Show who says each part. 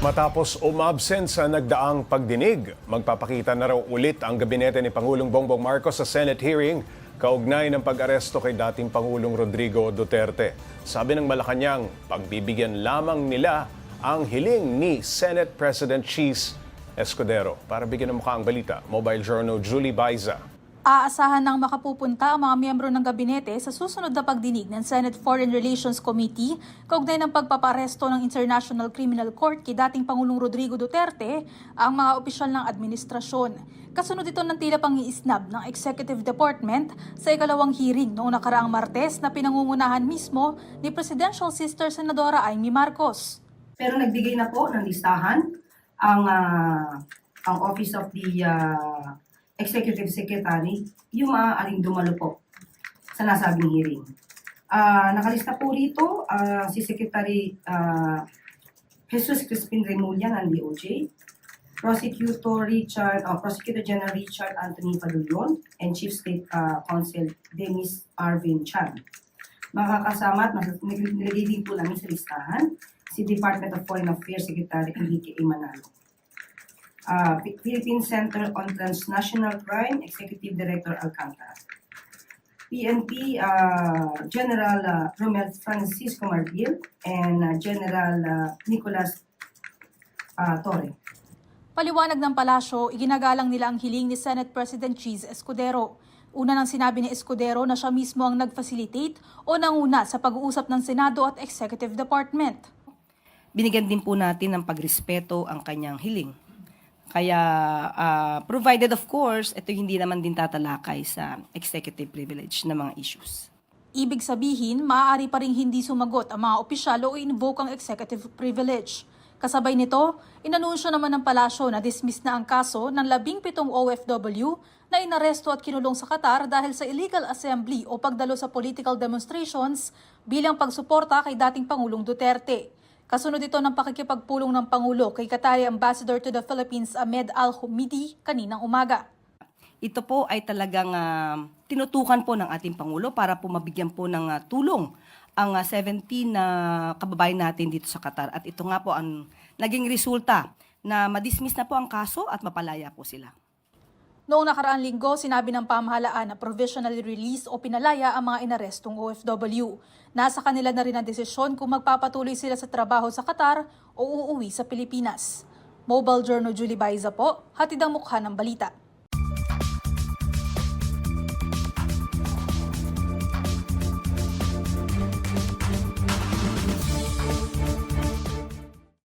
Speaker 1: Matapos umabsent sa nagdaang pagdinig, magpapakita na raw ulit ang gabinete ni Pangulong Bongbong Marcos sa Senate hearing kaugnay ng pag-aresto kay dating Pangulong Rodrigo Duterte. Sabi ng Malacanang, pagbibigyan lamang nila ang hiling ni Senate President Cheese Escudero. Para bigyan ng mukha ang balita, Mobile Journal Julie Baiza.
Speaker 2: Aasahan ng makapupunta ang mga miyembro ng gabinete sa susunod na pagdinig ng Senate Foreign Relations Committee kaugnay ng pagpaparesto ng International Criminal Court kay dating Pangulong Rodrigo Duterte ang mga opisyal ng administrasyon. Kasunod ito ng tila pang-iisnab ng Executive Department sa ikalawang hearing noong nakaraang Martes na pinangungunahan mismo ni Presidential Sister Senadora Amy Marcos.
Speaker 3: Pero nagbigay na po ng listahan ang Office of the Executive Secretary, yung maaaring dumalo po sa nasabing hearing. Nakalista po rito si Secretary Jesus Crispin Remulla ng DOJ, Prosecutor General Richard Anthony Padulyon, and Chief State Counsel Dennis Arvin Chan. Makakasama at nilagay din po namin sa listahan si Department of Foreign Affairs Secretary Enrique A. Manalo. Philippine Center on Transnational Crime, Executive Director Alcantara. PNP General Romel Francisco Marbil and General Nicolas Torre.
Speaker 2: Paliwanag ng palasyo, iginagalang nila ang hiling ni Senate President Cheese Escudero. Una nang sinabi ni Escudero na siya mismo ang nag-facilitate o nanguna sa pag-uusap ng Senado at Executive Department.
Speaker 4: Binigyan din po natin ng pagrespeto ang kanyang hiling. Kaya, provided of course, ito hindi naman din tatalakay sa executive privilege na mga issues.
Speaker 2: Ibig sabihin, maaari pa rin hindi sumagot ang mga opisyal o invoke ang executive privilege. Kasabay nito, inanunsyo naman ng palasyo na dismiss na ang kaso ng 17 OFW na inaresto at kinulong sa Qatar dahil sa illegal assembly o pagdalo sa political demonstrations bilang pagsuporta kay dating Pangulong Duterte. Kasunod ito ng pakikipagpulong ng Pangulo kay Qatari Ambassador to the Philippines Ahmed Al-Humidi kaninang umaga.
Speaker 4: Ito po ay talagang tinutukan po ng ating Pangulo para po mabigyan po ng tulong ang 17 na kababayan natin dito sa Qatar. At ito nga po ang naging resulta na madismiss na po ang kaso at mapalaya po sila.
Speaker 2: Noong nakaraang linggo, sinabi ng pamahalaan na provisionally release o pinalaya ang mga inarestong OFW. Nasa kanila na rin ang desisyon kung magpapatuloy sila sa trabaho sa Qatar o uuwi sa Pilipinas. Mobile Journal Julie Baiza po, hatid ang mukha ng balita.